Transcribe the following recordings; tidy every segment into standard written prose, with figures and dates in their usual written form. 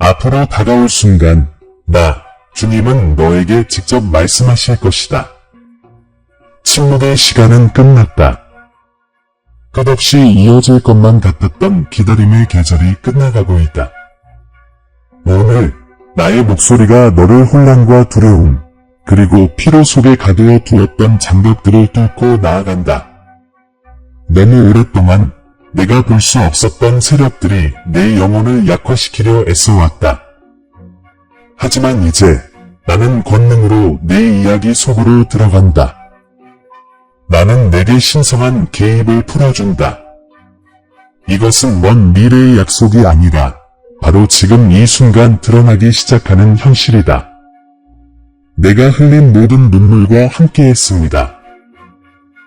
앞으로 다가올 순간 주님은 너에게 직접 말씀하실 것이다. 침묵의 시간은 끝났다. 끝없이 이어질 것만 같았던 기다림의 계절이 끝나가고 있다. 오늘 나의 목소리가 너를 혼란과 두려움, 그리고 피로 속에 가두어 두었던 장벽들을 뚫고 나아간다. 너무 오랫동안 내가 볼 수 없었던 세력들이 내 영혼을 약화시키려 애써왔다. 하지만 이제 나는 권능으로 내 이야기 속으로 들어간다. 나는 내게 신성한 개입을 풀어준다. 이것은 먼 미래의 약속이 아니라 바로 지금 이 순간 드러나기 시작하는 현실이다. 내가 흘린 모든 눈물과 함께했습니다.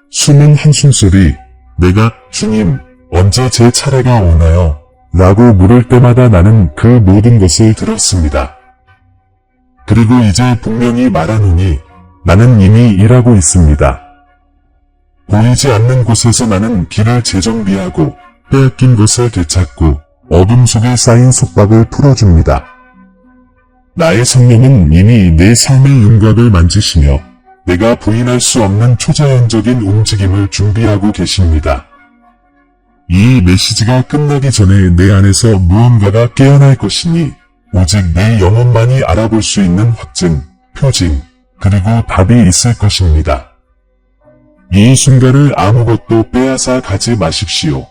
숨은 한숨소리, 내가 주님, 언제 제 차례가 오나요? 라고 물을 때마다 나는 그 모든 것을 들었습니다. 그리고 이제 분명히 말하노니 나는 이미 일하고 있습니다. 보이지 않는 곳에서 나는 길을 재정비하고 빼앗긴 것을 되찾고 어둠 속에 쌓인 속박을 풀어줍니다. 나의 성령은 이미 내 삶의 윤곽을 만지시며 내가 부인할 수 없는 초자연적인 움직임을 준비하고 계십니다. 이 메시지가 끝나기 전에 내 안에서 무언가가 깨어날 것이니 오직 내 영혼만이 알아볼 수 있는 확증, 표징, 그리고 답이 있을 것입니다. 이 순간을 아무것도 빼앗아 가지 마십시오.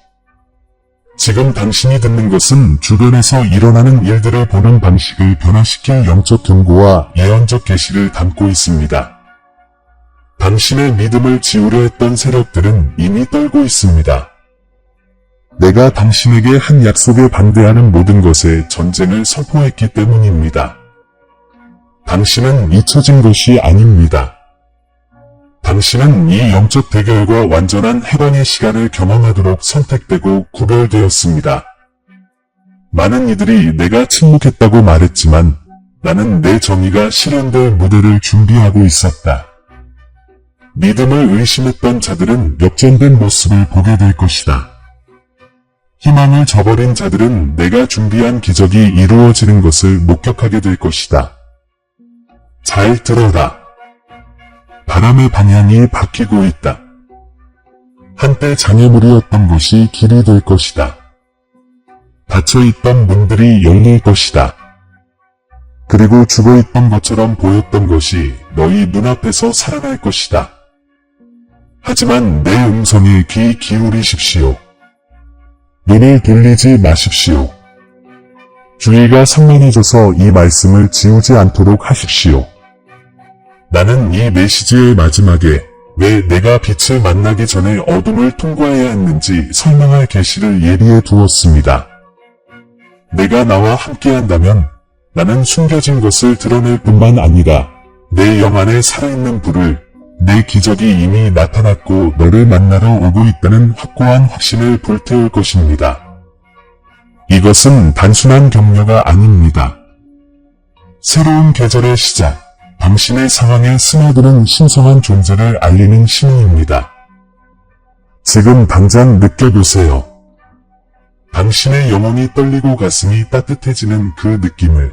지금 당신이 듣는 것은 주변에서 일어나는 일들을 보는 방식을 변화시킬 영적 경고와 예언적 계시를 담고 있습니다. 당신의 믿음을 지우려 했던 세력들은 이미 떨고 있습니다. 내가 당신에게 한 약속에 반대하는 모든 것에 전쟁을 선포했기 때문입니다. 당신은 잊혀진 것이 아닙니다. 당신은 이 영적 대결과 완전한 해방의 시간을 경험하도록 선택되고 구별되었습니다. 많은 이들이 내가 침묵했다고 말했지만 나는 내 정의가 실현될 무대를 준비하고 있었다. 믿음을 의심했던 자들은 역전된 모습을 보게 될 것이다. 희망을 저버린 자들은 내가 준비한 기적이 이루어지는 것을 목격하게 될 것이다. 잘 들어라. 바람의 방향이 바뀌고 있다. 한때 장애물이었던 것이 길이 될 것이다. 닫혀있던 문들이 열릴 것이다. 그리고 죽어있던 것처럼 보였던 것이 너희 눈앞에서 살아날 것이다. 하지만 내 음성에 귀 기울이십시오. 눈을 돌리지 마십시오. 주의가 산만해져서 이 말씀을 지우지 않도록 하십시오. 나는 이 메시지의 마지막에 왜 내가 빛을 만나기 전에 어둠을 통과해야 했는지 설명할 계시를 예비해 두었습니다. 내가 나와 함께한다면 나는 숨겨진 것을 드러낼 뿐만 아니라 내 영 안에 살아있는 불을, 내 기적이 이미 나타났고 너를 만나러 오고 있다는 확고한 확신을 불태울 것입니다. 이것은 단순한 격려가 아닙니다. 새로운 계절의 시작, 당신의 상황에 스며드는 신성한 존재를 알리는 신호입니다. 지금 당장 느껴보세요. 당신의 영혼이 떨리고 가슴이 따뜻해지는 그 느낌을.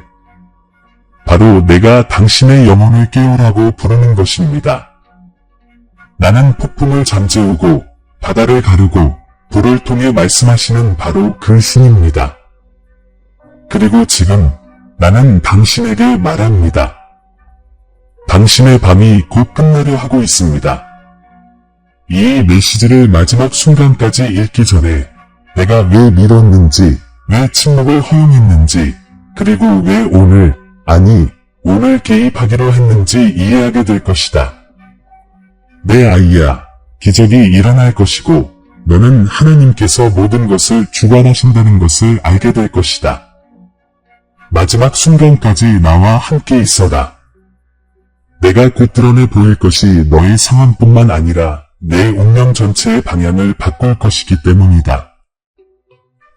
바로 내가 당신의 영혼을 깨우라고 부르는 것입니다. 나는 폭풍을 잠재우고 바다를 가르고 불을 통해 말씀하시는 바로 그 신입니다. 그리고 지금 나는 당신에게 말합니다. 당신의 밤이 곧 끝나려 하고 있습니다. 이 메시지를 마지막 순간까지 읽기 전에 내가 왜 미뤘는지, 왜 침묵을 허용했는지, 그리고 왜 오늘 개입하기로 했는지 이해하게 될 것이다. 내 아이야, 기적이 일어날 것이고 너는 하나님께서 모든 것을 주관하신다는 것을 알게 될 것이다. 마지막 순간까지 나와 함께 있어라. 내가 곧 드러내 보일 것이 너의 상황뿐만 아니라 내 운명 전체의 방향을 바꿀 것이기 때문이다.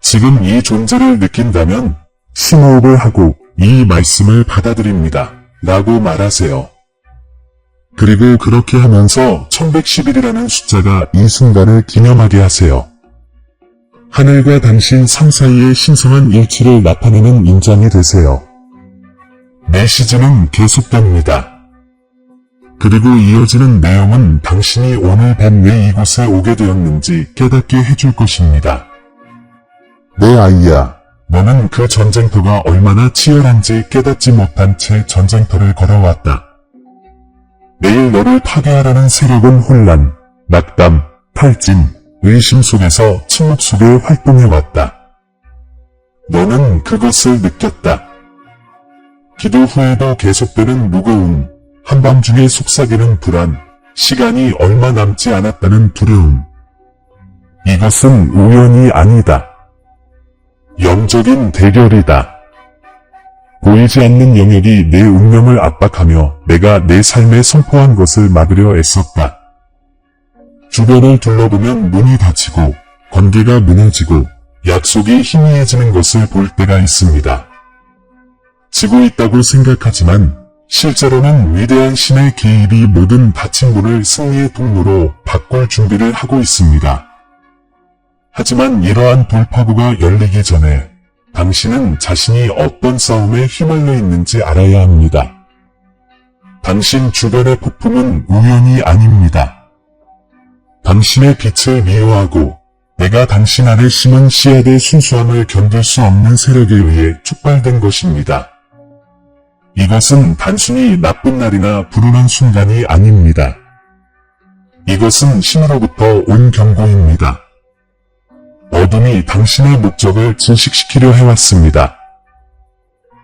지금 이 존재를 느낀다면 심호흡을 하고 이 말씀을 받아들입니다. 라고 말하세요. 그리고 그렇게 하면서 1111이라는 숫자가 이 순간을 기념하게 하세요. 하늘과 당신 삶 사이의 신성한 일치를 나타내는 인장이 되세요. 메시지는 계속됩니다. 그리고 이어지는 내용은 당신이 오늘 밤 왜 이곳에 오게 되었는지 깨닫게 해줄 것입니다. 내 아이야, 너는 그 전쟁터가 얼마나 치열한지 깨닫지 못한 채 전쟁터를 걸어왔다. 매일 너를 파괴하려는 세력은 혼란, 낙담, 탈진, 의심 속에서 침묵 속에 활동해왔다. 너는 그것을 느꼈다. 기도 후에도 계속되는 무거움, 한밤중에 속삭이는 불안, 시간이 얼마 남지 않았다는 두려움. 이것은 우연이 아니다. 영적인 대결이다. 보이지 않는 영역이 내 운명을 압박하며 내가 내 삶에 선포한 것을 막으려 애썼다. 주변을 둘러보면 문이 닫히고 관계가 무너지고 약속이 희미해지는 것을 볼 때가 있습니다. 지고 있다고 생각하지만 실제로는 위대한 신의 개입이 모든 닫힌 문을 승리의 통로로 바꿀 준비를 하고 있습니다. 하지만 이러한 돌파구가 열리기 전에 당신은 자신이 어떤 싸움에 휘말려 있는지 알아야 합니다. 당신 주변의 폭풍은 우연이 아닙니다. 당신의 빛을 미워하고 내가 당신 안에 심은 씨앗의 순수함을 견딜 수 없는 세력에 의해 촉발된 것입니다. 이것은 단순히 나쁜 날이나 불운한 순간이 아닙니다. 이것은 신으로부터 온 경고입니다. 어둠이 당신의 목적을 질식시키려 해왔습니다.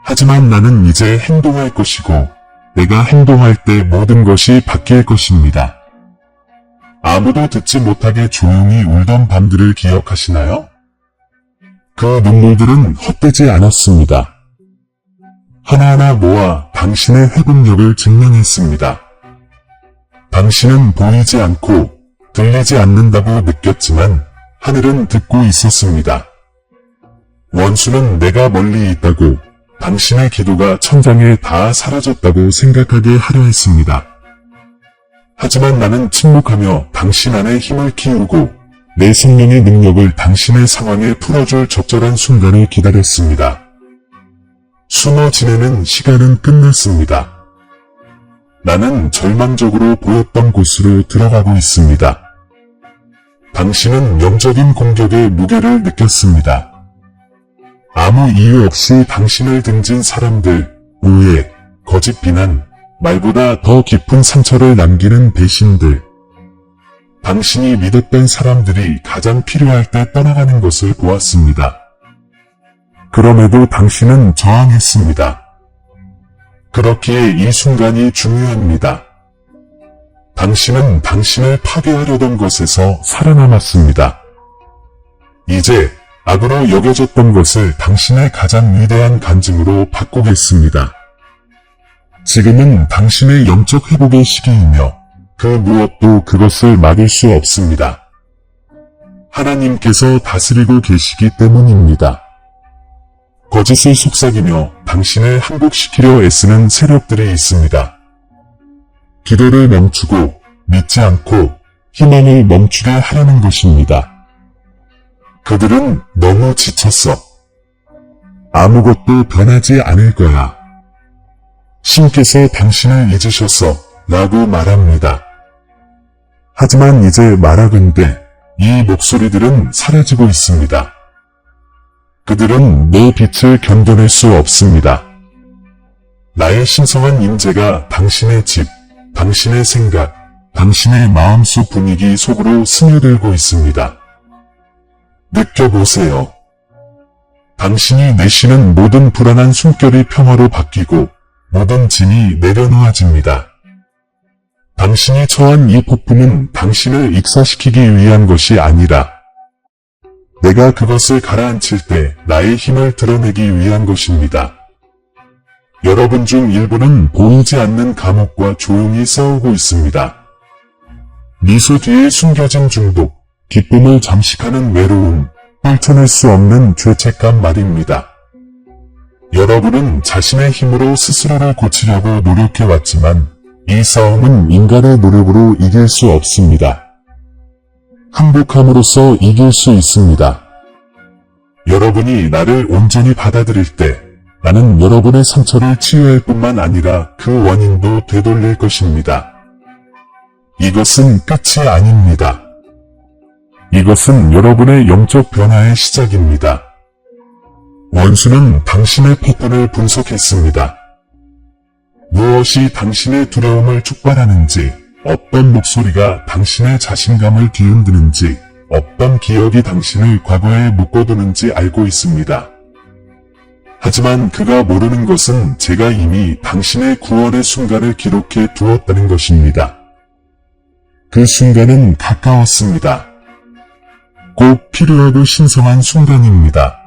하지만 나는 이제 행동할 것이고 내가 행동할 때 모든 것이 바뀔 것입니다. 아무도 듣지 못하게 조용히 울던 밤들을 기억하시나요? 그 눈물들은 헛되지 않았습니다. 하나하나 모아 당신의 회복력을 증명했습니다. 당신은 보이지 않고 들리지 않는다고 느꼈지만 하늘은 듣고 있었습니다. 원수는 내가 멀리 있다고 당신의 기도가 천장에 다 사라졌다고 생각하게 하려 했습니다. 하지만 나는 침묵하며 당신 안에 힘을 키우고 내 생명의 능력을 당신의 상황에 풀어줄 적절한 순간을 기다렸습니다. 숨어 지내는 시간은 끝났습니다. 나는 절망적으로 보였던 곳으로 들어가고 있습니다. 당신은 영적인 공격의 무게를 느꼈습니다. 아무 이유 없이 당신을 등진 사람들, 오해, 거짓 비난, 말보다 더 깊은 상처를 남기는 배신들. 당신이 믿었던 사람들이 가장 필요할 때 떠나가는 것을 보았습니다. 그럼에도 당신은 저항했습니다. 그렇기에 이 순간이 중요합니다. 당신은 당신을 파괴하려던 것에서 살아남았습니다. 이제 악으로 여겨졌던 것을 당신의 가장 위대한 간증으로 바꾸겠습니다. 지금은 당신의 영적 회복의 시기이며 그 무엇도 그것을 막을 수 없습니다. 하나님께서 다스리고 계시기 때문입니다. 거짓을 속삭이며 당신을 항복시키려 애쓰는 세력들이 있습니다. 기도를 멈추고 믿지 않고 희망을 멈추게 하려는 것입니다. 그들은 너무 지쳤어. 아무것도 변하지 않을 거야. 신께서 당신을 잊으셨어 라고 말합니다. 하지만 이제 말하건대 이 목소리들은 사라지고 있습니다. 그들은 내 빛을 견뎌낼 수 없습니다. 나의 신성한 임재가 당신의 집, 당신의 생각, 당신의 마음속 분위기 속으로 스며들고 있습니다. 느껴보세요. 당신이 내쉬는 모든 불안한 숨결이 평화로 바뀌고 모든 짐이 내려놓아집니다. 당신이 처한 이 폭풍은 당신을 익사시키기 위한 것이 아니라 내가 그것을 가라앉힐 때 나의 힘을 드러내기 위한 것입니다. 여러분 중 일부는 보이지 않는 감옥과 조용히 싸우고 있습니다. 미소 뒤에 숨겨진 중독, 기쁨을 잠식하는 외로움, 떨쳐낼 수 없는 죄책감 말입니다. 여러분은 자신의 힘으로 스스로를 고치려고 노력해왔지만 이 싸움은 인간의 노력으로 이길 수 없습니다. 항복함으로써 이길 수 있습니다. 여러분이 나를 온전히 받아들일 때 나는 여러분의 상처를 치유할 뿐만 아니라 그 원인도 되돌릴 것입니다. 이것은 끝이 아닙니다. 이것은 여러분의 영적 변화의 시작입니다. 원수는 당신의 패턴을 분석했습니다. 무엇이 당신의 두려움을 촉발하는지, 어떤 목소리가 당신의 자신감을 뒤흔드는지, 어떤 기억이 당신을 과거에 묶어두는지 알고 있습니다. 하지만 그가 모르는 것은 제가 이미 당신의 구원의 순간을 기록해 두었다는 것입니다. 그 순간은 가까웠습니다. 꼭 필요하고 신성한 순간입니다.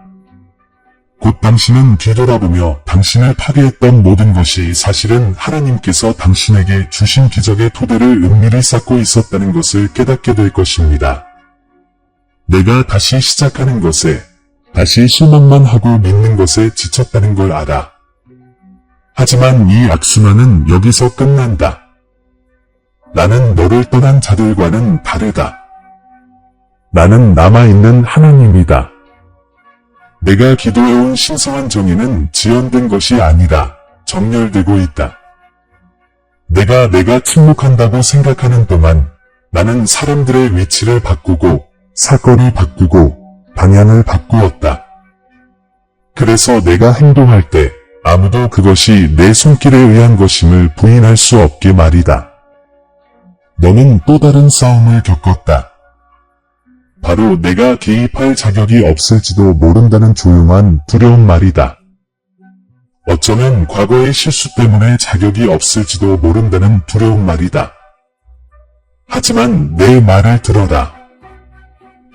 곧 당신은 뒤돌아보며 당신을 파괴했던 모든 것이 사실은 하나님께서 당신에게 주신 기적의 토대를 은밀히 쌓고 있었다는 것을 깨닫게 될 것입니다. 내가 다시 시작하는 것에, 다시 실망만 하고 믿는 것에 지쳤다는 걸 알아. 하지만 이 악순환은 여기서 끝난다. 나는 너를 떠난 자들과는 다르다. 나는 남아있는 하나님이다. 내가 기도해온 신성한 정의는 지연된 것이 아니라 정렬되고 있다. 내가 침묵한다고 생각하는 동안 나는 사람들의 위치를 바꾸고 사건을 바꾸고 방향을 바꾸었다. 그래서 내가 행동할 때 아무도 그것이 내 손길에 의한 것임을 부인할 수 없게 말이다. 너는 또 다른 싸움을 겪었다. 바로 내가 개입할 자격이 없을지도 모른다는 조용한 두려운 말이다. 어쩌면 과거의 실수 때문에 자격이 없을지도 모른다는 두려운 말이다. 하지만 내 말을 들어라.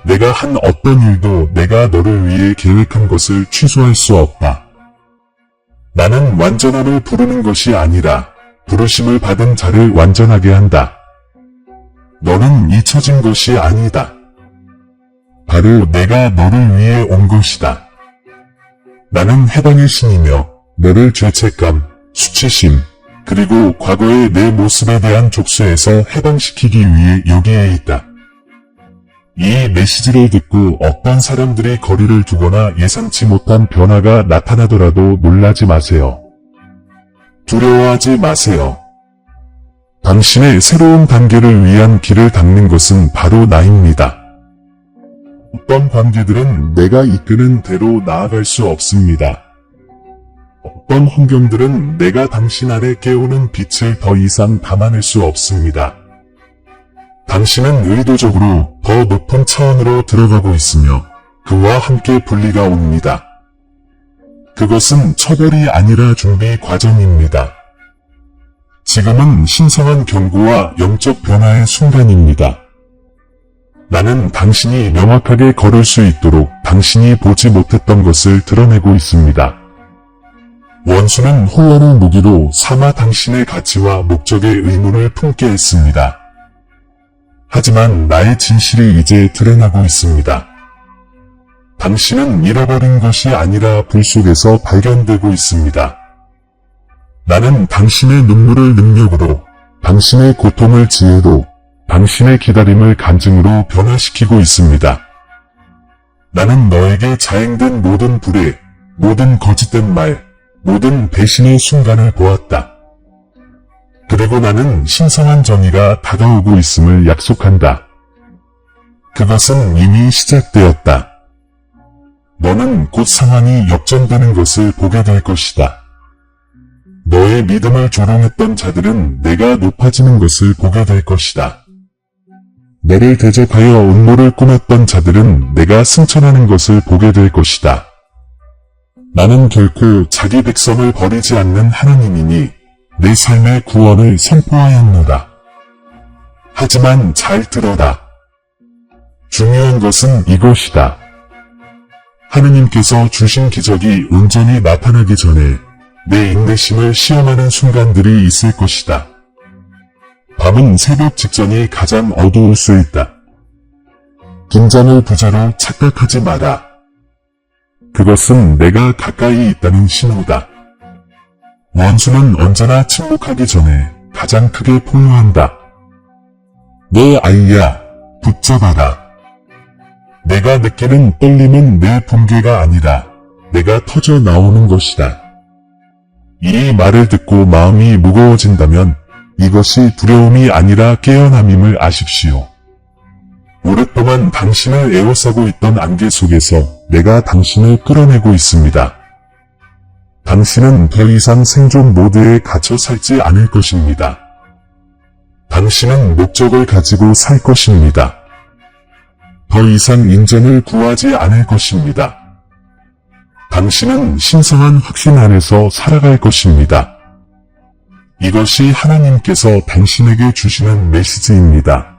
내가 한 어떤 일도 내가 너를 위해 계획한 것을 취소할 수 없다. 나는 완전함을 부르는 것이 아니라 부르심을 받은 자를 완전하게 한다. 너는 잊혀진 것이 아니다. 바로 내가 너를 위해 온 것이다. 나는 해방의 신이며 너를 죄책감, 수치심, 그리고 과거의 내 모습에 대한 족쇄에서 해방시키기 위해 여기에 있다. 이 메시지를 듣고 어떤 사람들이 거리를 두거나 예상치 못한 변화가 나타나더라도 놀라지 마세요. 두려워하지 마세요. 당신의 새로운 단계를 위한 길을 닦는 것은 바로 나입니다. 어떤 관계들은 내가 이끄는 대로 나아갈 수 없습니다. 어떤 환경들은 내가 당신 아래 깨우는 빛을 더 이상 담아낼 수 없습니다. 당신은 의도적으로 더 높은 차원으로 들어가고 있으며 그와 함께 분리가 옵니다. 그것은 처벌이 아니라 준비 과정입니다. 지금은 신성한 경고와 영적 변화의 순간입니다. 나는 당신이 명확하게 걸을 수 있도록 당신이 보지 못했던 것을 드러내고 있습니다. 원수는 혼란의 무기로 삼아 당신의 가치와 목적의 의문을 품게 했습니다. 하지만 나의 진실이 이제 드러나고 있습니다. 당신은 잃어버린 것이 아니라 불 속에서 발견되고 있습니다. 나는 당신의 눈물을 능력으로, 당신의 고통을 지혜로, 당신의 기다림을 간증으로 변화시키고 있습니다. 나는 너에게 자행된 모든 불의, 모든 거짓된 말, 모든 배신의 순간을 보았다. 그리고 나는 신성한 정의가 다가오고 있음을 약속한다. 그것은 이미 시작되었다. 너는 곧 상황이 역전되는 것을 보게 될 것이다. 너의 믿음을 조롱했던 자들은 내가 높아지는 것을 보게 될 것이다. 너를 대적하여 음모를 꾸몄던 자들은 내가 승천하는 것을 보게 될 것이다. 나는 결코 자기 백성을 버리지 않는 하나님이니 내 삶의 구원을 선포하였노라. 하지만 잘 들어라. 중요한 것은 이것이다. 하느님께서 주신 기적이 온전히 나타나기 전에 내 인내심을 시험하는 순간들이 있을 것이다. 밤은 새벽 직전이 가장 어두울 수 있다. 긴장을 부자로 착각하지 마라. 그것은 내가 가까이 있다는 신호다. 원수는 언제나 침묵하기 전에 가장 크게 포효한다. 내 아이야, 붙잡아라. 내가 느끼는 떨림은 내 붕괴가 아니라 내가 터져 나오는 것이다. 이 말을 듣고 마음이 무거워진다면 이것이 두려움이 아니라 깨어남임을 아십시오. 오랫동안 당신을 에워싸고 있던 안개 속에서 내가 당신을 끌어내고 있습니다. 당신은 더 이상 생존 모드에 갇혀 살지 않을 것입니다. 당신은 목적을 가지고 살 것입니다. 더 이상 인정을 구하지 않을 것입니다. 당신은 신성한 확신 안에서 살아갈 것입니다. 이것이 하나님께서 당신에게 주시는 메시지입니다.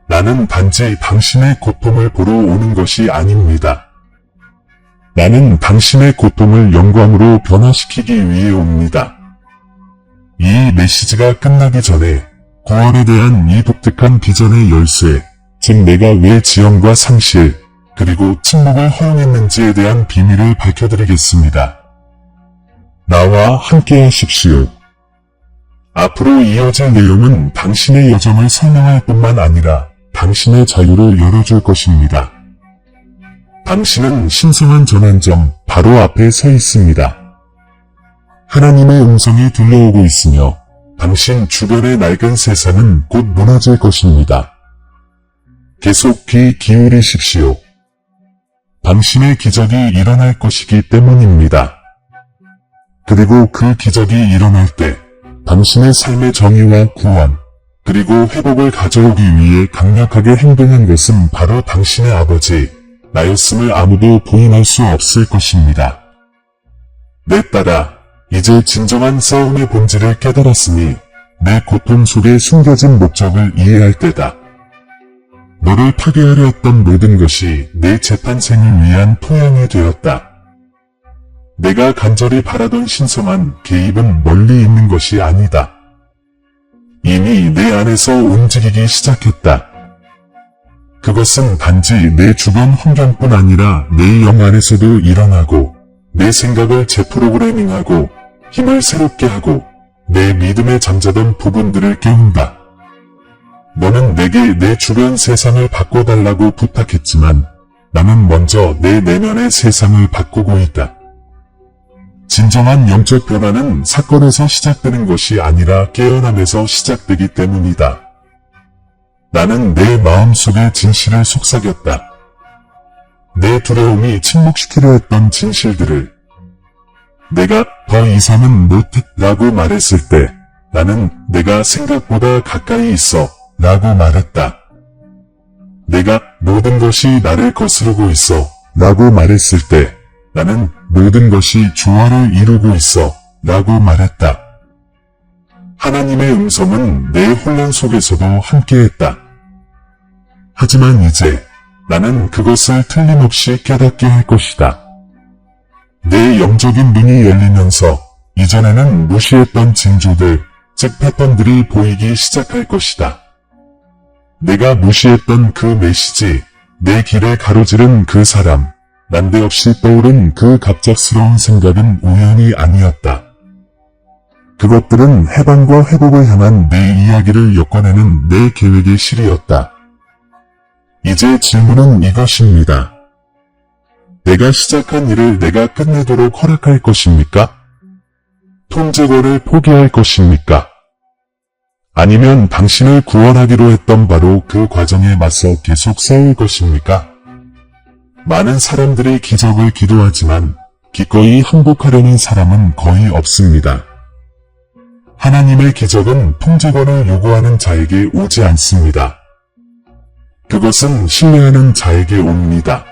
나는 단지 당신의 고통을 보러 오는 것이 아닙니다. 나는 당신의 고통을 영광으로 변화시키기 위해 옵니다. 이 메시지가 끝나기 전에 구원에 대한 이 독특한 비전의 열쇠, 즉 내가 왜 지연과 상실, 그리고 침묵을 허용했는지에 대한 비밀을 밝혀드리겠습니다. 나와 함께 하십시오. 앞으로 이어질 내용은 당신의 여정을 설명할 뿐만 아니라 당신의 자유를 열어줄 것입니다. 당신은 신성한 전환점 바로 앞에 서 있습니다. 하나님의 음성이 들려오고 있으며 당신 주변의 낡은 세상은 곧 무너질 것입니다. 계속 귀 기울이십시오. 당신의 기적이 일어날 것이기 때문입니다. 그리고 그 기적이 일어날 때 당신의 삶의 정의와 구원, 그리고 회복을 가져오기 위해 강력하게 행동한 것은 바로 당신의 아버지, 나였음을 아무도 부인할 수 없을 것입니다. 내 딸아, 이제 진정한 싸움의 본질을 깨달았으니 내 고통 속에 숨겨진 목적을 이해할 때다. 너를 파괴하려 했던 모든 것이 내 재탄생을 위한 토양이 되었다. 내가 간절히 바라던 신성한 개입은 멀리 있는 것이 아니다. 이미 내 안에서 움직이기 시작했다. 그것은 단지 내 주변 환경뿐 아니라 내 영 안에서도 일어나고 내 생각을 재프로그래밍하고 힘을 새롭게 하고 내 믿음에 잠자던 부분들을 깨운다. 너는 내게 내 주변 세상을 바꿔달라고 부탁했지만 나는 먼저 내 내면의 세상을 바꾸고 있다. 진정한 영적 변화는 사건에서 시작되는 것이 아니라 깨어남에서 시작되기 때문이다. 나는 내 마음속의 진실을 속삭였다. 내 두려움이 침묵시키려 했던 진실들을 내가 더 이상은 못해 라고 말했을 때 나는 내가 생각보다 가까이 있어 라고 말했다. 내가 모든 것이 나를 거스르고 있어 라고 말했을 때 나는 모든 것이 조화를 이루고 있어 라고 말했다. 하나님의 음성은 내 혼란 속에서도 함께했다. 하지만 이제 나는 그것을 틀림없이 깨닫게 할 것이다. 내 영적인 눈이 열리면서 이전에는 무시했던 징조들, 즉 패턴들이 보이기 시작할 것이다. 내가 무시했던 그 메시지, 내 길을 가로지른 그 사람, 난데없이 떠오른 그 갑작스러운 생각은 우연이 아니었다. 그것들은 해방과 회복을 향한 내 이야기를 엮어내는 내 계획의 실이었다. 이제 질문은 이것입니다. 내가 시작한 일을 내가 끝내도록 허락할 것입니까? 통제권을 포기할 것입니까? 아니면 당신을 구원하기로 했던 바로 그 과정에 맞서 계속 싸울 것입니까? 많은 사람들이 기적을 기도하지만 기꺼이 항복하려는 사람은 거의 없습니다. 하나님의 기적은 통제권을 요구하는 자에게 오지 않습니다. 그것은 신뢰하는 자에게 옵니다.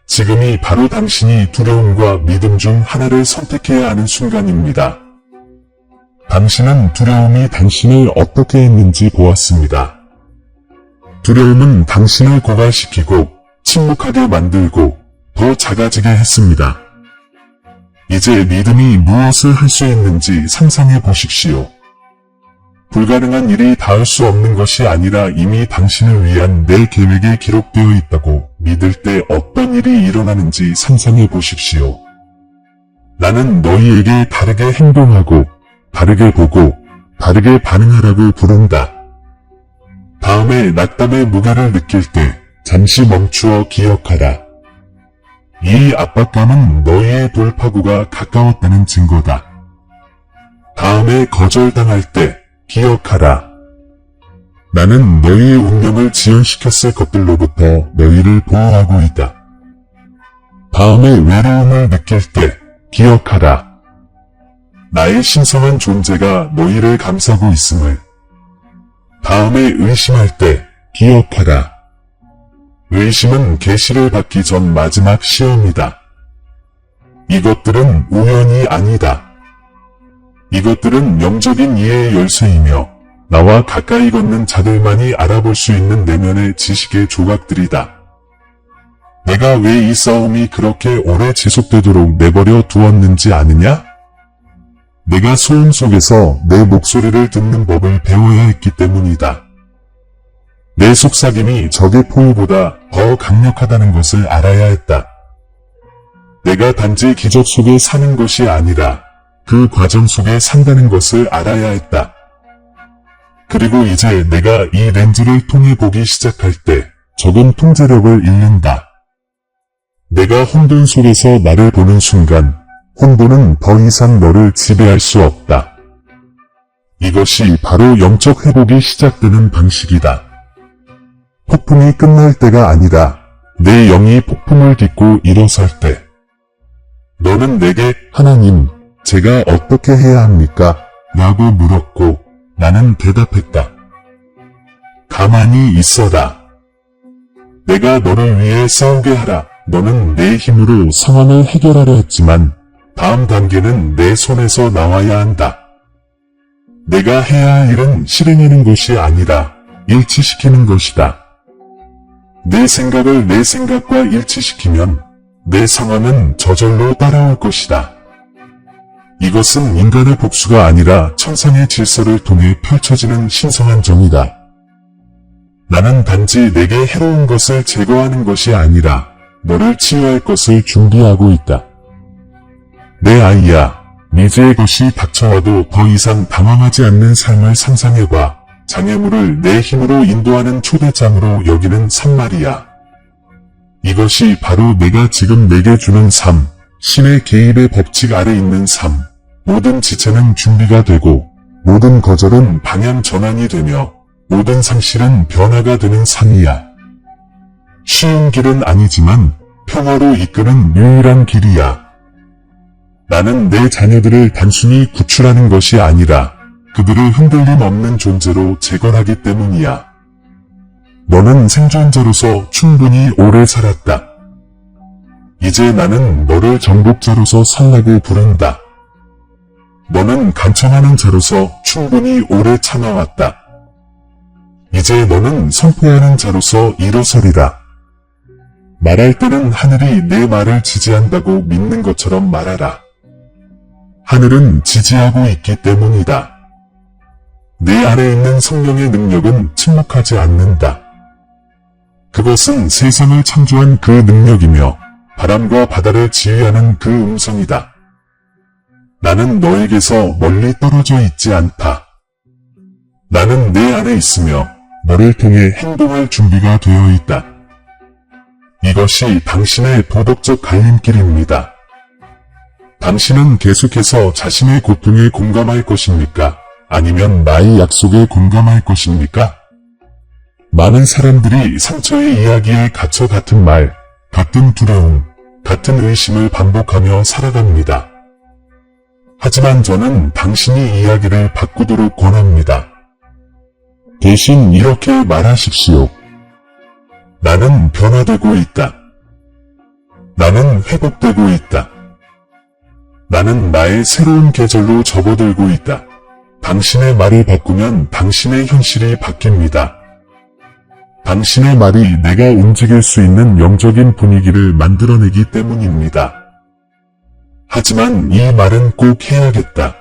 지금이 바로 당신이 두려움과 믿음 중 하나를 선택해야 하는 순간입니다. 당신은 두려움이 당신을 어떻게 했는지 보았습니다. 두려움은 당신을 고갈시키고 침묵하게 만들고 더 작아지게 했습니다. 이제 믿음이 무엇을 할 수 있는지 상상해 보십시오. 불가능한 일이 닿을 수 없는 것이 아니라 이미 당신을 위한 내 계획에 기록되어 있다고 믿을 때 어떤 일이 일어나는지 상상해 보십시오. 나는 너희에게 다르게 행동하고 다르게 보고 다르게 반응하라고 부른다. 다음에 낙담의 무게를 느낄 때 잠시 멈추어 기억하라. 이 압박감은 너희의 돌파구가 가까웠다는 증거다. 다음에 거절당할 때 기억하라. 나는 너희의 운명을 지연시켰을 것들로부터 너희를 보호하고 있다. 다음에 외로움을 느낄 때 기억하라. 나의 신성한 존재가 너희를 감싸고 있음을. 다음에 의심할 때 기억하라. 의심은 계시를 받기 전 마지막 시험이다. 이것들은 우연이 아니다. 이것들은 영적인 이해의 열쇠이며 나와 가까이 걷는 자들만이 알아볼 수 있는 내면의 지식의 조각들이다. 내가 왜 이 싸움이 그렇게 오래 지속되도록 내버려 두었는지 아느냐? 내가 소음 속에서 내 목소리를 듣는 법을 배워야 했기 때문이다. 내 속삭임이 적의 포효보다 더 강력하다는 것을 알아야 했다. 내가 단지 기적 속에 사는 것이 아니라 그 과정 속에 산다는 것을 알아야 했다. 그리고 이제 내가 이 렌즈를 통해 보기 시작할 때 적은 통제력을 잃는다. 내가 혼돈 속에서 나를 보는 순간 혼돈은 더 이상 너를 지배할 수 없다. 이것이 바로 영적 회복이 시작되는 방식이다. 폭풍이 끝날 때가 아니라 내 영이 폭풍을 딛고 일어설 때. 너는 내게 하나님, 제가 어떻게 해야 합니까? 라고 물었고 나는 대답했다. 가만히 있어라. 내가 너를 위해 싸우게 하라. 너는 내 힘으로 상황을 해결하려 했지만 다음 단계는 내 손에서 나와야 한다. 내가 해야 할 일은 실행하는 것이 아니라 일치시키는 것이다. 내 생각을 내 생각과 일치시키면 내 상황은 저절로 따라올 것이다. 이것은 인간의 복수가 아니라 천상의 질서를 통해 펼쳐지는 신성한 정의다. 나는 단지 내게 해로운 것을 제거하는 것이 아니라 너를 치유할 것을 준비하고 있다. 내 아이야, 미지의 것이 닥쳐와도 더 이상 당황하지 않는 삶을 상상해봐. 장애물을 내 힘으로 인도하는 초대장으로 여기는 산말이야. 이것이 바로 내가 지금 내게 주는 삶, 신의 개입의 법칙 아래 있는 삶. 모든 지체는 준비가 되고 모든 거절은 방향 전환이 되며 모든 상실은 변화가 되는 삶이야. 쉬운 길은 아니지만 평화로 이끄는 유일한 길이야. 나는 내 자녀들을 단순히 구출하는 것이 아니라 그들을 흔들림 없는 존재로 재건하기 때문이야. 너는 생존자로서 충분히 오래 살았다. 이제 나는 너를 정복자로서 살라고 부른다. 너는 간청하는 자로서 충분히 오래 참아왔다. 이제 너는 선포하는 자로서 일어서리라. 말할 때는 하늘이 내 말을 지지한다고 믿는 것처럼 말하라. 하늘은 지지하고 있기 때문이다. 내 안에 있는 성령의 능력은 침묵하지 않는다. 그것은 세상을 창조한 그 능력이며 바람과 바다를 지휘하는 그 음성이다. 나는 너에게서 멀리 떨어져 있지 않다. 나는 내 안에 있으며 너를 통해 행동할 준비가 되어 있다. 이것이 당신의 도덕적 갈림길입니다. 당신은 계속해서 자신의 고통에 공감할 것입니까? 아니면 나의 약속에 공감할 것입니까? 많은 사람들이 상처의 이야기에 갇혀 같은 말, 같은 두려움, 같은 의심을 반복하며 살아갑니다. 하지만 저는 당신이 이야기를 바꾸도록 권합니다. 대신 이렇게 말하십시오. 나는 변화되고 있다. 나는 회복되고 있다. 나는 나의 새로운 계절로 접어들고 있다. 당신의 말을 바꾸면 당신의 현실이 바뀝니다. 당신의 말이 내가 움직일 수 있는 영적인 분위기를 만들어내기 때문입니다. 하지만 이 말은 꼭 해야겠다.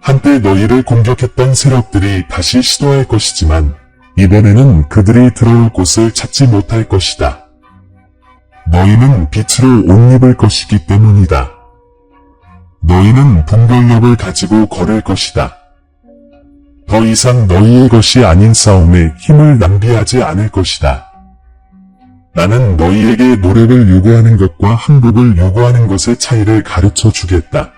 한때 너희를 공격했던 세력들이 다시 시도할 것이지만 이번에는 그들이 들어올 곳을 찾지 못할 것이다. 너희는 빛으로 옷 입을 것이기 때문이다. 너희는 분별력을 가지고 걸을 것이다. 더 이상 너희의 것이 아닌 싸움에 힘을 낭비하지 않을 것이다. 나는 너희에게 노력을 요구하는 것과 항복을 요구하는 것의 차이를 가르쳐 주겠다.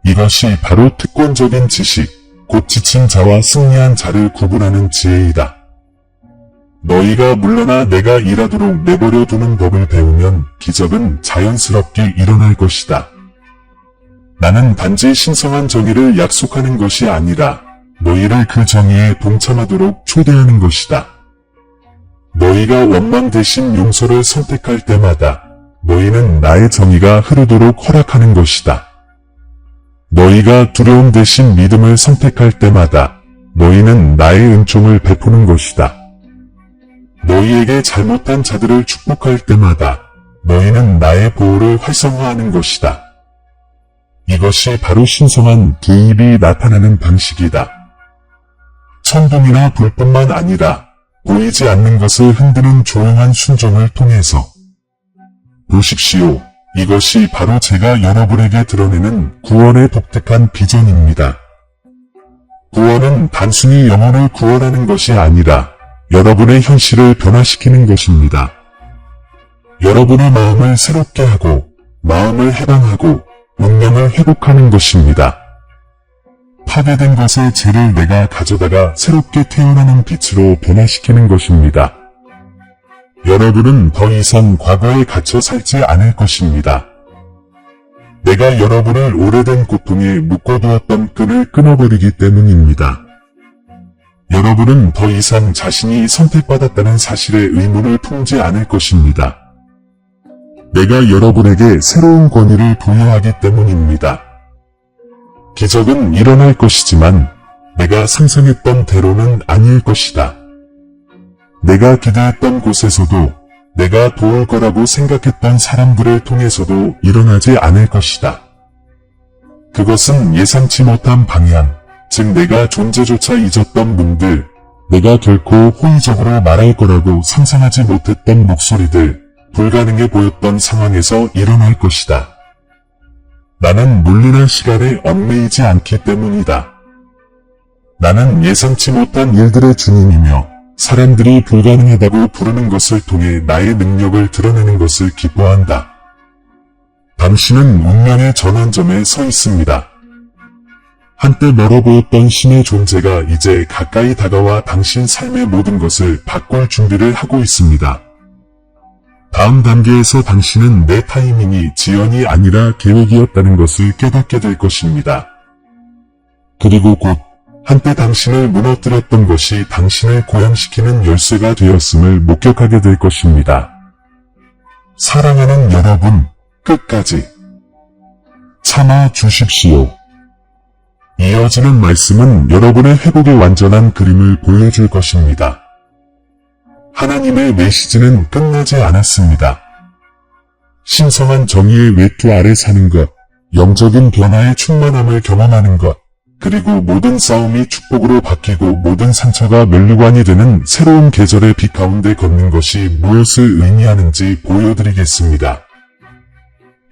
이것이 바로 특권적인 지식, 곧 지친 자와 승리한 자를 구분하는 지혜이다. 너희가 물러나 내가 일하도록 내버려 두는 법을 배우면 기적은 자연스럽게 일어날 것이다. 나는 단지 신성한 정의를 약속하는 것이 아니라 너희를 그 정의에 동참하도록 초대하는 것이다. 너희가 원망 대신 용서를 선택할 때마다 너희는 나의 정의가 흐르도록 허락하는 것이다. 너희가 두려움 대신 믿음을 선택할 때마다 너희는 나의 은총을 베푸는 것이다. 너희에게 잘못한 자들을 축복할 때마다 너희는 나의 보호를 활성화하는 것이다. 이것이 바로 신성한 개입이 나타나는 방식이다. 천둥이나 불뿐만 아니라 보이지 않는 것을 흔드는 조용한 순종을 통해서 보십시오. 이것이 바로 제가 여러분에게 드러내는 구원의 독특한 비전입니다. 구원은 단순히 영혼을 구원하는 것이 아니라 여러분의 현실을 변화시키는 것입니다. 여러분의 마음을 새롭게 하고 마음을 해방하고 운명을 회복하는 것입니다. 파괴된 것의 죄를 내가 가져다가 새롭게 태어나는 빛으로 변화시키는 것입니다. 여러분은 더 이상 과거에 갇혀 살지 않을 것입니다. 내가 여러분을 오래된 고통에 묶어두었던 끈을 끊어버리기 때문입니다. 여러분은 더 이상 자신이 선택받았다는 사실의 의문을 품지 않을 것입니다. 내가 여러분에게 새로운 권위를 부여하기 때문입니다. 기적은 일어날 것이지만 내가 상상했던 대로는 아닐 것이다. 내가 기대했던 곳에서도 내가 도울 거라고 생각했던 사람들을 통해서도 일어나지 않을 것이다. 그것은 예상치 못한 방향, 즉 내가 존재조차 잊었던 놈들, 내가 결코 호의적으로 말할 거라고 상상하지 못했던 목소리들, 불가능해 보였던 상황에서 일어날 것이다. 나는 물리날 시간에 얽매이지 않기 때문이다. 나는 예상치 못한 일들의 주님이며 사람들이 불가능하다고 부르는 것을 통해 나의 능력을 드러내는 것을 기뻐한다. 당신은 운명의 전환점에 서 있습니다. 한때 멀어 보였던 신의 존재가 이제 가까이 다가와 당신 삶의 모든 것을 바꿀 준비를 하고 있습니다. 다음 단계에서 당신은 내 타이밍이 지연이 아니라 계획이었다는 것을 깨닫게 될 것입니다. 그리고 곧 한때 당신을 무너뜨렸던 것이 당신을 고양시키는 열쇠가 되었음을 목격하게 될 것입니다. 사랑하는 여러분, 끝까지 참아 주십시오. 이어지는 말씀은 여러분의 회복의 완전한 그림을 보여줄 것입니다. 하나님의 메시지는 끝나지 않았습니다. 신성한 정의의 외투 아래 사는 것, 영적인 변화의 충만함을 경험하는 것, 그리고 모든 싸움이 축복으로 바뀌고 모든 상처가 면류관이 되는 새로운 계절의 빛 가운데 걷는 것이 무엇을 의미하는지 보여드리겠습니다.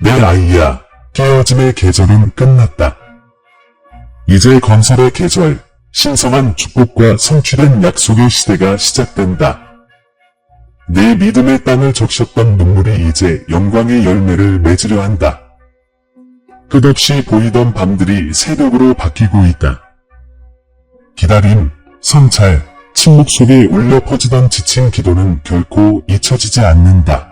내 아이야, 깨어짐의 계절은 끝났다. 이제 건설의 계절, 신성한 축복과 성취된 약속의 시대가 시작된다. 내 믿음의 땅을 적셨던 눈물이 이제 영광의 열매를 맺으려 한다. 끝없이 보이던 밤들이 새벽으로 바뀌고 있다. 기다림, 성찰, 침묵 속에 울려 퍼지던 지친 기도는 결코 잊혀지지 않는다.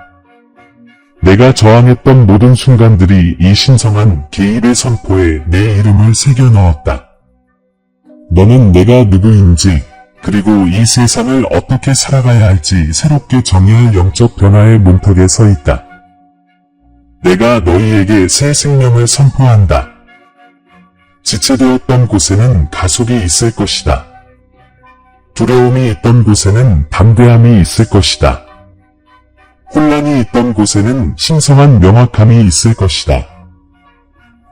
내가 저항했던 모든 순간들이 이 신성한 개입의 선포에 내 이름을 새겨 넣었다. 너는 내가 누구인지, 그리고 이 세상을 어떻게 살아가야 할지 새롭게 정의할 영적 변화의 문턱에 서 있다. 내가 너희에게 새 생명을 선포한다. 지체되었던 곳에는 가속이 있을 것이다. 두려움이 있던 곳에는 담대함이 있을 것이다. 혼란이 있던 곳에는 신성한 명확함이 있을 것이다.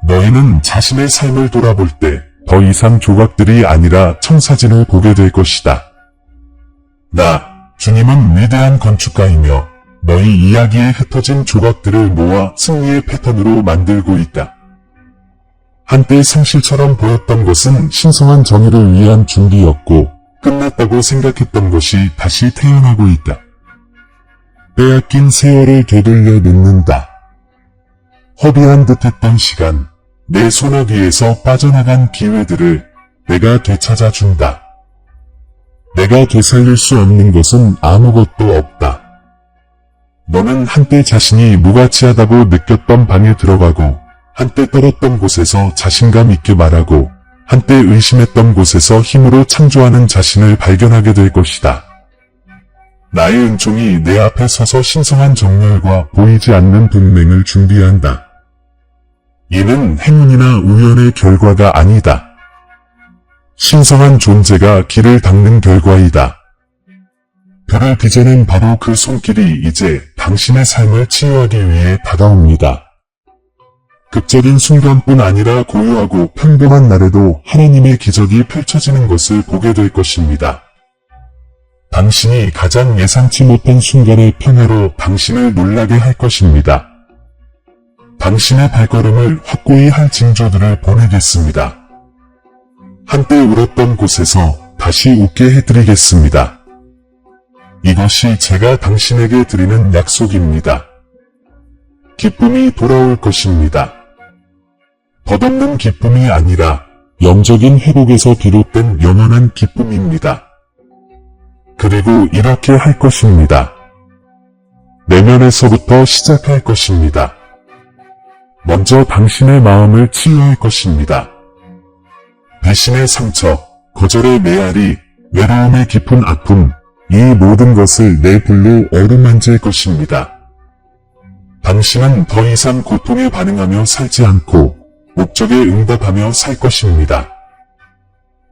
너희는 자신의 삶을 돌아볼 때 더 이상 조각들이 아니라 청사진을 보게 될 것이다. 나, 주님은 위대한 건축가이며 너희 이야기에 흩어진 조각들을 모아 승리의 패턴으로 만들고 있다. 한때 상실처럼 보였던 것은 신성한 정의를 위한 준비였고 끝났다고 생각했던 것이 다시 태어나고 있다. 빼앗긴 세월을 되돌려 놓는다. 허비한 듯했던 시간, 내 소나기에서 빠져나간 기회들을 내가 되찾아 준다. 내가 되살릴 수 없는 것은 아무것도 없다. 너는 한때 자신이 무가치하다고 느꼈던 방에 들어가고, 한때 떨었던 곳에서 자신감 있게 말하고, 한때 의심했던 곳에서 힘으로 창조하는 자신을 발견하게 될 것이다. 나의 은총이 내 앞에 서서 신성한 정렬과 보이지 않는 동맹을 준비한다. 이는 행운이나 우연의 결과가 아니다. 신성한 존재가 길을 닦는 결과이다. 별을 빚어낸 바로 그 손길이 이제 당신의 삶을 치유하기 위해 다가옵니다. 극적인 순간뿐 아니라 고요하고 평범한 날에도 하나님의 기적이 펼쳐지는 것을 보게 될 것입니다. 당신이 가장 예상치 못한 순간의 평화로 당신을 놀라게 할 것입니다. 당신의 발걸음을 확고히 할 징조들을 보내겠습니다. 한때 울었던 곳에서 다시 웃게 해드리겠습니다. 이것이 제가 당신에게 드리는 약속입니다. 기쁨이 돌아올 것입니다. 덧없는 기쁨이 아니라 영적인 회복에서 비롯된 영원한 기쁨입니다. 그리고 이렇게 할 것입니다. 내면에서부터 시작할 것입니다. 먼저 당신의 마음을 치유할 것입니다. 배신의 상처, 거절의 메아리, 외로움의 깊은 아픔, 이 모든 것을 내 불로 어루만질 것입니다. 당신은 더 이상 고통에 반응하며 살지 않고 목적에 응답하며 살 것입니다.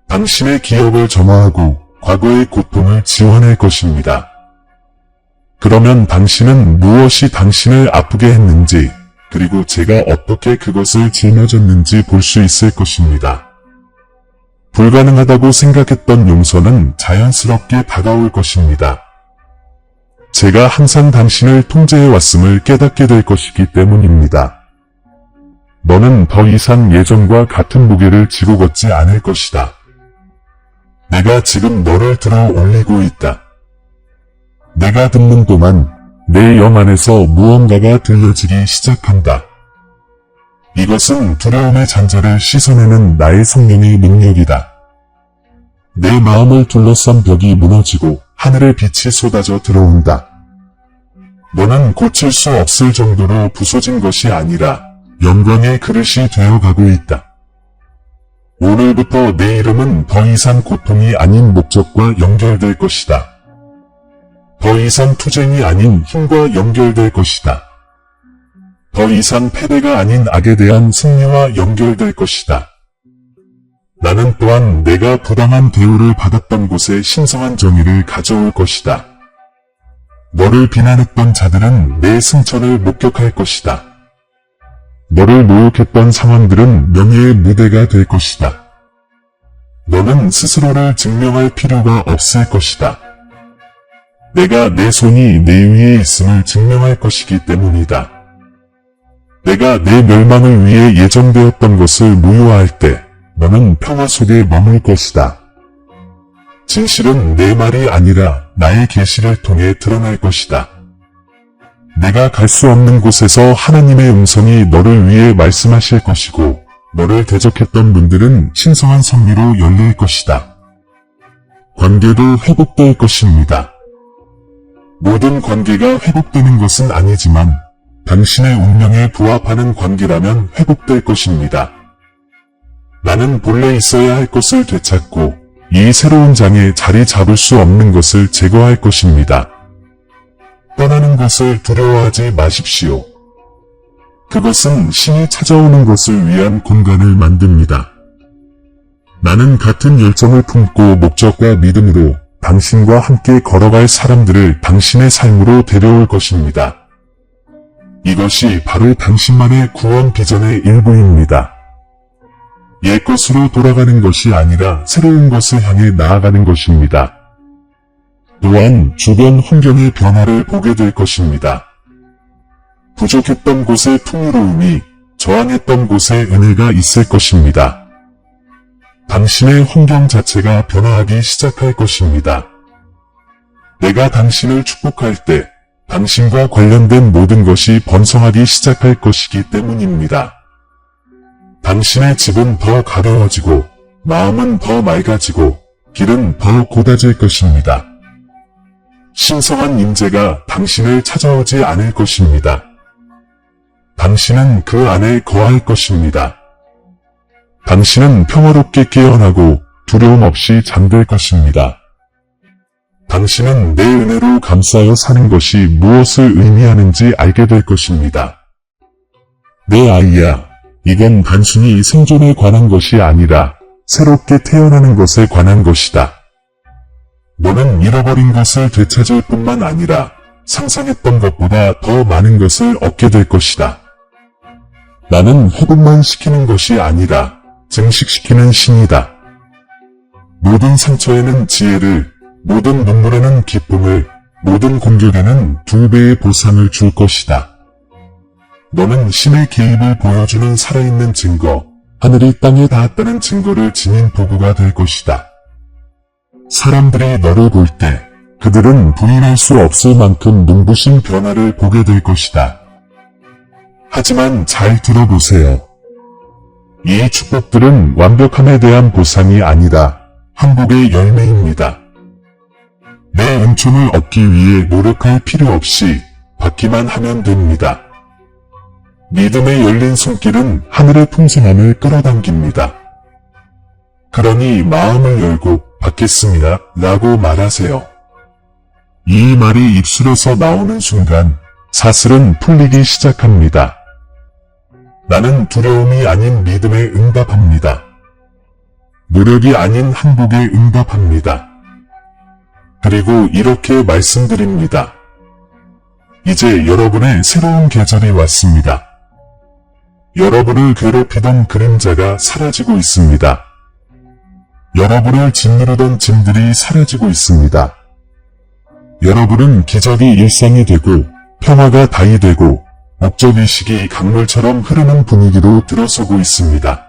당신의 기억을 점화하고 과거의 고통을 지워낼 것입니다. 그러면 당신은 무엇이 당신을 아프게 했는지, 그리고 제가 어떻게 그것을 짊어졌는지 볼 수 있을 것입니다. 불가능하다고 생각했던 용서는 자연스럽게 다가올 것입니다. 제가 항상 당신을 통제해왔음을 깨닫게 될 것이기 때문입니다. 너는 더 이상 예전과 같은 무게를 지고 걷지 않을 것이다. 내가 지금 너를 들어 올리고 있다. 내가 듣는 동안 내 영 안에서 무언가가 들려지기 시작한다. 이것은 두려움의 잔재를 씻어내는 나의 성령의 능력이다. 내 마음을 둘러싼 벽이 무너지고 하늘의 빛이 쏟아져 들어온다. 너는 고칠 수 없을 정도로 부서진 것이 아니라 영광의 그릇이 되어가고 있다. 오늘부터 내 이름은 더 이상 고통이 아닌 목적과 연결될 것이다. 더 이상 투쟁이 아닌 힘과 연결될 것이다. 더 이상 패배가 아닌 악에 대한 승리와 연결될 것이다. 나는 또한 내가 부당한 대우를 받았던 곳에 신성한 정의를 가져올 것이다. 너를 비난했던 자들은 내 승천을 목격할 것이다. 너를 모욕했던 상황들은 명예의 무대가 될 것이다. 너는 스스로를 증명할 필요가 없을 것이다. 내가 내 손이 내 위에 있음을 증명할 것이기 때문이다. 내가 내 멸망을 위해 예정되었던 것을 무효화할 때 너는 평화 속에 머물 것이다. 진실은 내 말이 아니라 나의 계시를 통해 드러날 것이다. 내가 갈 수 없는 곳에서 하나님의 음성이 너를 위해 말씀하실 것이고, 너를 대적했던 문들은 신성한 선미로 열릴 것이다. 관계도 회복될 것입니다. 모든 관계가 회복되는 것은 아니지만 당신의 운명에 부합하는 관계라면 회복될 것입니다. 나는 본래 있어야 할 것을 되찾고 이 새로운 장에 자리 잡을 수 없는 것을 제거할 것입니다. 떠나는 것을 두려워하지 마십시오. 그것은 신이 찾아오는 것을 위한 공간을 만듭니다. 나는 같은 열정을 품고 목적과 믿음으로 당신과 함께 걸어갈 사람들을 당신의 삶으로 데려올 것입니다. 이것이 바로 당신만의 구원 비전의 일부입니다. 옛것으로 돌아가는 것이 아니라 새로운 것을 향해 나아가는 것입니다. 또한 주변 환경의 변화를 보게 될 것입니다. 부족했던 곳에 풍요로움이, 저항했던 곳에 은혜가 있을 것입니다. 당신의 환경 자체가 변화하기 시작할 것입니다. 내가 당신을 축복할 때 당신과 관련된 모든 것이 번성하기 시작할 것이기 때문입니다. 당신의 집은 더 가벼워지고 마음은 더 맑아지고 길은 더 곧아질 것입니다. 신성한 임재가 당신을 찾아오지 않을 것입니다. 당신은 그 안에 거할 것입니다. 당신은 평화롭게 깨어나고 두려움 없이 잠들 것입니다. 당신은 내 은혜로 감싸여 사는 것이 무엇을 의미하는지 알게 될 것입니다. 내 아이야, 이건 단순히 생존에 관한 것이 아니라 새롭게 태어나는 것에 관한 것이다. 너는 잃어버린 것을 되찾을 뿐만 아니라 상상했던 것보다 더 많은 것을 얻게 될 것이다. 나는 회복만 시키는 것이 아니라 증식시키는 신이다. 모든 상처에는 지혜를, 모든 눈물에는 기쁨을, 모든 공격에는 2배의 보상을 줄 것이다. 너는 신의 개입을 보여주는 살아있는 증거, 하늘이 땅에 닿았다는 증거를 지닌 도구가 될 것이다. 사람들이 너를 볼 때 그들은 부인할 수 없을 만큼 눈부신 변화를 보게 될 것이다. 하지만 잘 들어보세요. 이 축복들은 완벽함에 대한 보상이 아니라 항복의 열매입니다. 내 은총을 얻기 위해 노력할 필요 없이 받기만 하면 됩니다. 믿음의 열린 손길은 하늘의 풍성함을 끌어당깁니다. 그러니 마음을 열고 받겠습니다 라고 말하세요. 이 말이 입술에서 나오는 순간 사슬은 풀리기 시작합니다. 나는 두려움이 아닌 믿음에 응답합니다. 노력이 아닌 항복에 응답합니다. 그리고 이렇게 말씀드립니다. 이제 여러분의 새로운 계절이 왔습니다. 여러분을 괴롭히던 그림자가 사라지고 있습니다. 여러분을 짓누르던 짐들이 사라지고 있습니다. 여러분은 기적이 일상이 되고 평화가 다이 되고 목적의식이 강물처럼 흐르는 분위기로 들어서고 있습니다.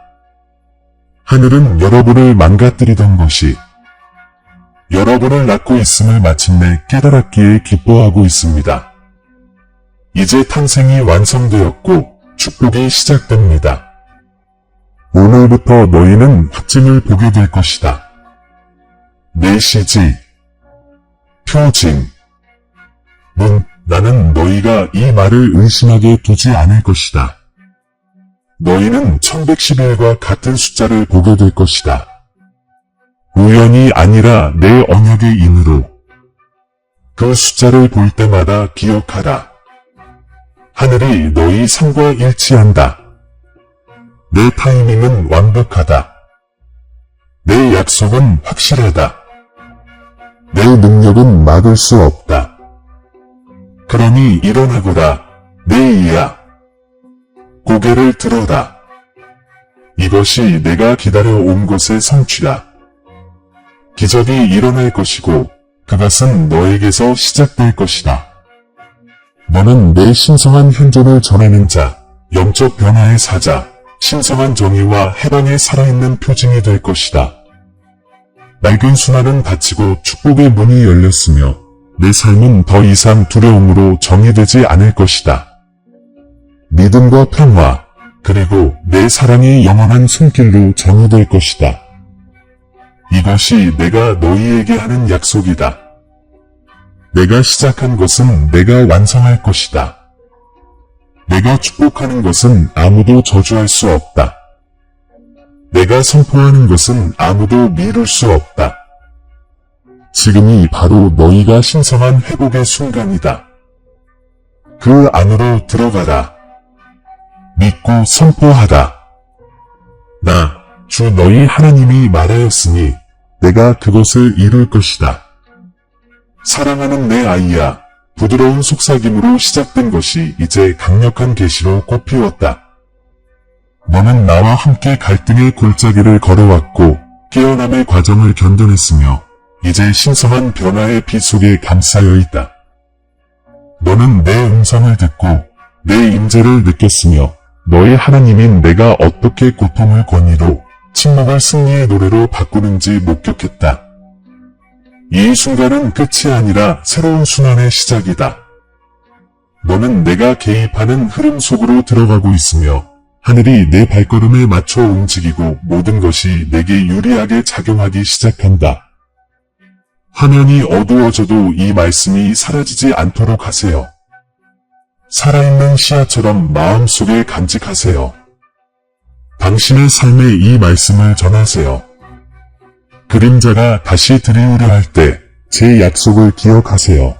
하늘은 여러분을 망가뜨리던 것이 여러분을 낳고 있음을 마침내 깨달았기에 기뻐하고 있습니다. 이제 탄생이 완성되었고 축복이 시작됩니다. 오늘부터 너희는 확증을 보게 될 것이다. 메시지, 표징, 나는 너희가 이 말을 의심하게 두지 않을 것이다. 너희는 1111과 같은 숫자를 보게 될 것이다. 우연이 아니라 내 언약의 인으로. 그 숫자를 볼 때마다 기억하라. 하늘이 너희 삶과 일치한다. 내 타이밍은 완벽하다. 내 약속은 확실하다. 내 능력은 막을 수 없다. 그러니 일어나거라, 내 이야. 고개를 들어라. 이것이 내가 기다려온 것의 성취다. 기적이 일어날 것이고 그것은 너에게서 시작될 것이다. 너는 내 신성한 현존을 전하는 자, 영적 변화의 사자, 신성한 정의와 해방의 살아있는 표징이 될 것이다. 낡은 순환은 닫히고 축복의 문이 열렸으며 내 삶은 더 이상 두려움으로 정의되지 않을 것이다. 믿음과 평화, 그리고 내 사랑의 영원한 손길로 정의될 것이다. 이것이 내가 너희에게 하는 약속이다. 내가 시작한 것은 내가 완성할 것이다. 내가 축복하는 것은 아무도 저주할 수 없다. 내가 선포하는 것은 아무도 미룰 수 없다. 지금이 바로 너희가 신성한 회복의 순간이다. 그 안으로 들어가라. 믿고 선포하라. 나, 주 너희 하나님이 말하였으니 내가 그것을 이룰 것이다. 사랑하는 내 아이야, 부드러운 속삭임으로 시작된 것이 이제 강력한 계시로 꽃피웠다. 너는 나와 함께 갈등의 골짜기를 걸어왔고 깨어남의 과정을 견뎌냈으며 이제 신성한 변화의 빛 속에 감싸여 있다. 너는 내 음성을 듣고 내 임재를 느꼈으며 너의 하나님인 내가 어떻게 고통을 권위로 침묵을 승리의 노래로 바꾸는지 목격했다. 이 순간은 끝이 아니라 새로운 순환의 시작이다. 너는 내가 개입하는 흐름 속으로 들어가고 있으며 하늘이 내 발걸음에 맞춰 움직이고 모든 것이 내게 유리하게 작용하기 시작한다. 화면이 어두워져도 이 말씀이 사라지지 않도록 하세요. 살아있는 시야처럼 마음속에 간직하세요. 당신의 삶에 이 말씀을 전하세요. 그림자가 다시 드리우려 할 때 제 약속을 기억하세요.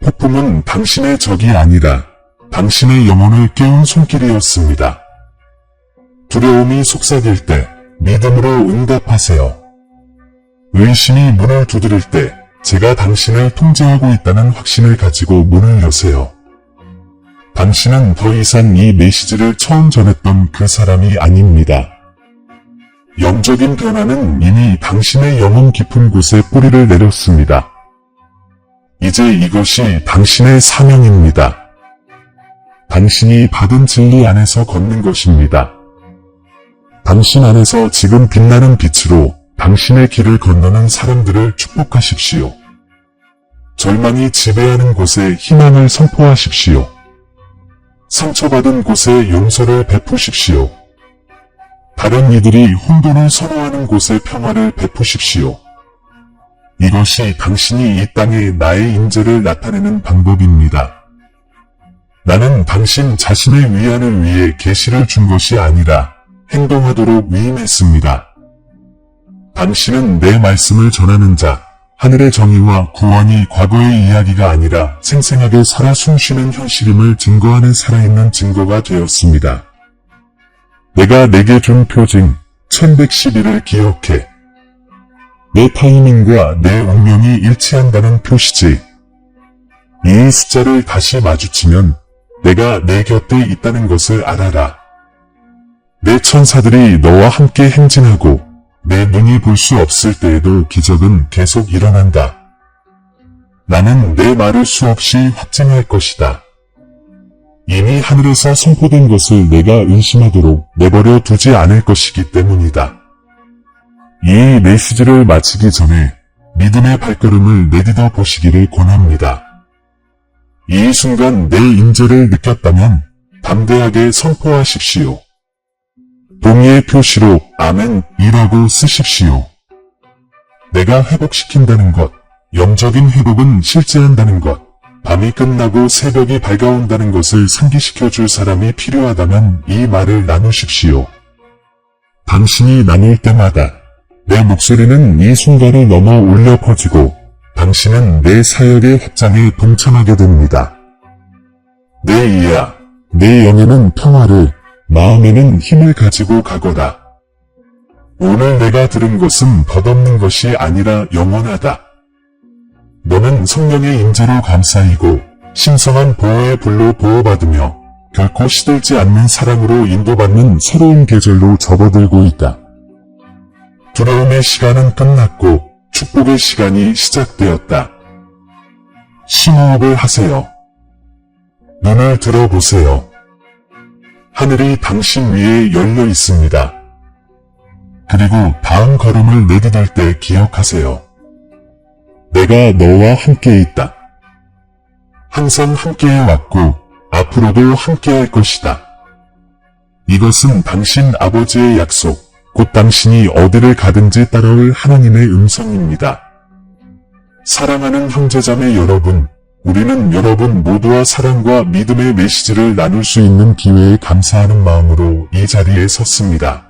폭풍은 당신의 적이 아니라 당신의 영혼을 깨운 손길이었습니다. 두려움이 속삭일 때 믿음으로 응답하세요. 의심이 문을 두드릴 때 제가 당신을 통제하고 있다는 확신을 가지고 문을 여세요. 당신은 더 이상 이 메시지를 처음 전했던 그 사람이 아닙니다. 영적인 변화는 이미 당신의 영혼 깊은 곳에 뿌리를 내렸습니다. 이제 이것이 당신의 사명입니다. 당신이 받은 진리 안에서 걷는 것입니다. 당신 안에서 지금 빛나는 빛으로 당신의 길을 건너는 사람들을 축복하십시오. 절망이 지배하는 곳에 희망을 선포하십시오. 상처받은 곳에 용서를 베푸십시오. 다른 이들이 혼돈을 선호하는 곳에 평화를 베푸십시오. 이것이 당신이 이 땅에 나의 임재를 나타내는 방법입니다. 나는 당신 자신의 위안을 위해 계시를 준 것이 아니라 행동하도록 위임했습니다. 당신은 내 말씀을 전하는 자, 하늘의 정의와 구원이 과거의 이야기가 아니라 생생하게 살아 숨쉬는 현실임을 증거하는 살아있는 증거가 되었습니다. 내가 내게 준 표징 1111을 기억해. 내 타이밍과 내 운명이 일치한다는 표시지. 이 숫자를 다시 마주치면 내가 내 곁에 있다는 것을 알아라. 내 천사들이 너와 함께 행진하고 내 눈이 볼 수 없을 때에도 기적은 계속 일어난다. 나는 내 말을 수없이 확증할 것이다. 이미 하늘에서 선포된 것을 내가 의심하도록 내버려 두지 않을 것이기 때문이다. 이 메시지를 마치기 전에 믿음의 발걸음을 내딛어 보시기를 권합니다. 이 순간 내 임재를 느꼈다면 담대하게 선포하십시오. 동의의 표시로 아멘이라고 쓰십시오. 내가 회복시킨다는 것, 영적인 회복은 실제한다는 것, 밤이 끝나고 새벽이 밝아온다는 것을 상기시켜 줄 사람이 필요하다면 이 말을 나누십시오. 당신이 나눌 때마다 내 목소리는 이 순간을 넘어 울려 퍼지고 당신은 내 사역의 확장에 동참하게 됩니다. 내 이야, 내 영에는 평화를, 마음에는 힘을 가지고 가거라. 오늘 내가 들은 것은 덧없는 것이 아니라 영원하다. 너는 성령의 임재로 감싸이고 신성한 보호의 불로 보호받으며 결코 시들지 않는 사랑으로 인도받는 새로운 계절로 접어들고 있다. 두려움의 시간은 끝났고 축복의 시간이 시작되었다. 심호흡을 하세요. 눈을 들어보세요. 하늘이 당신 위에 열려 있습니다. 그리고 다음 걸음을 내디딜 때 기억하세요. 내가 너와 함께 있다. 항상 함께해 왔고 앞으로도 함께할 것이다. 이것은 당신 아버지의 약속, 곧 당신이 어디를 가든지 따라올 하나님의 음성입니다. 사랑하는 형제자매 여러분, 우리는 여러분 모두와 사랑과 믿음의 메시지를 나눌 수 있는 기회에 감사하는 마음으로 이 자리에 섰습니다.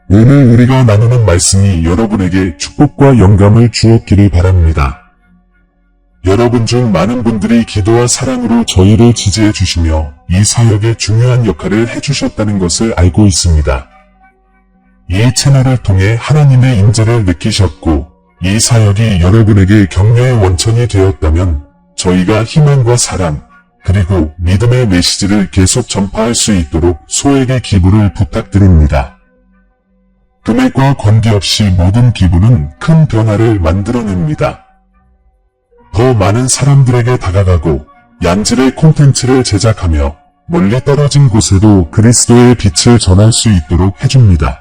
오늘 우리가 나누는 말씀이 여러분에게 축복과 영감을 주었기를 바랍니다. 여러분 중 많은 분들이 기도와 사랑으로 저희를 지지해 주시며 이 사역에 중요한 역할을 해주셨다는 것을 알고 있습니다. 이 채널을 통해 하나님의 임재를 느끼셨고 이 사역이 여러분에게 격려의 원천이 되었다면 저희가 희망과 사랑 그리고 믿음의 메시지를 계속 전파할 수 있도록 소액의 기부를 부탁드립니다. 금액과 관계없이 모든 기부는 큰 변화를 만들어냅니다. 더 많은 사람들에게 다가가고 양질의 콘텐츠를 제작하며 멀리 떨어진 곳에도 그리스도의 빛을 전할 수 있도록 해줍니다.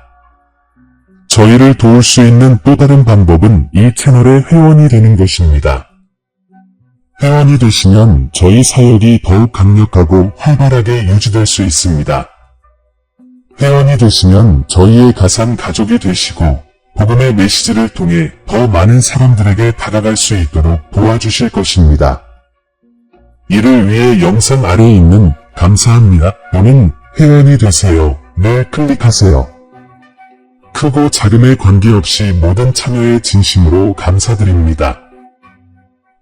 저희를 도울 수 있는 또 다른 방법은 이 채널의 회원이 되는 것입니다. 회원이 되시면 저희 사역이 더욱 강력하고 활발하게 유지될 수 있습니다. 회원이 되시면 저희의 가산 가족이 되시고 복음의 메시지를 통해 더 많은 사람들에게 다가갈 수 있도록 도와주실 것입니다. 이를 위해 영상 아래에 있는 감사합니다 또는 회원이 되세요 를 클릭하세요. 크고 작음에 관계없이 모든 참여에 진심으로 감사드립니다.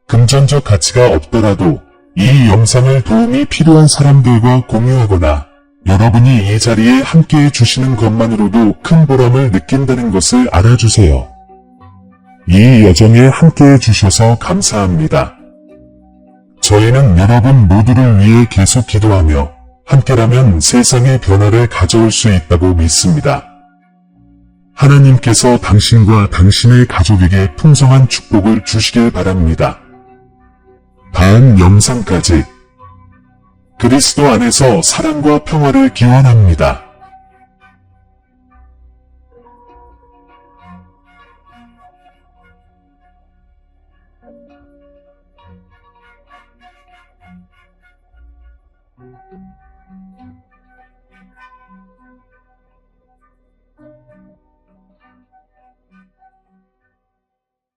금전적 가치가 없더라도 이 영상을 도움이 필요한 사람들과 공유하거나 여러분이 이 자리에 함께해 주시는 것만으로도 큰 보람을 느낀다는 것을 알아주세요. 이 여정에 함께해 주셔서 감사합니다. 저희는 여러분 모두를 위해 계속 기도하며 함께라면 세상의 변화를 가져올 수 있다고 믿습니다. 하나님께서 당신과 당신의 가족에게 풍성한 축복을 주시길 바랍니다. 다음 영상까지 그리스도 안에서 사랑과 평화를 기원합니다.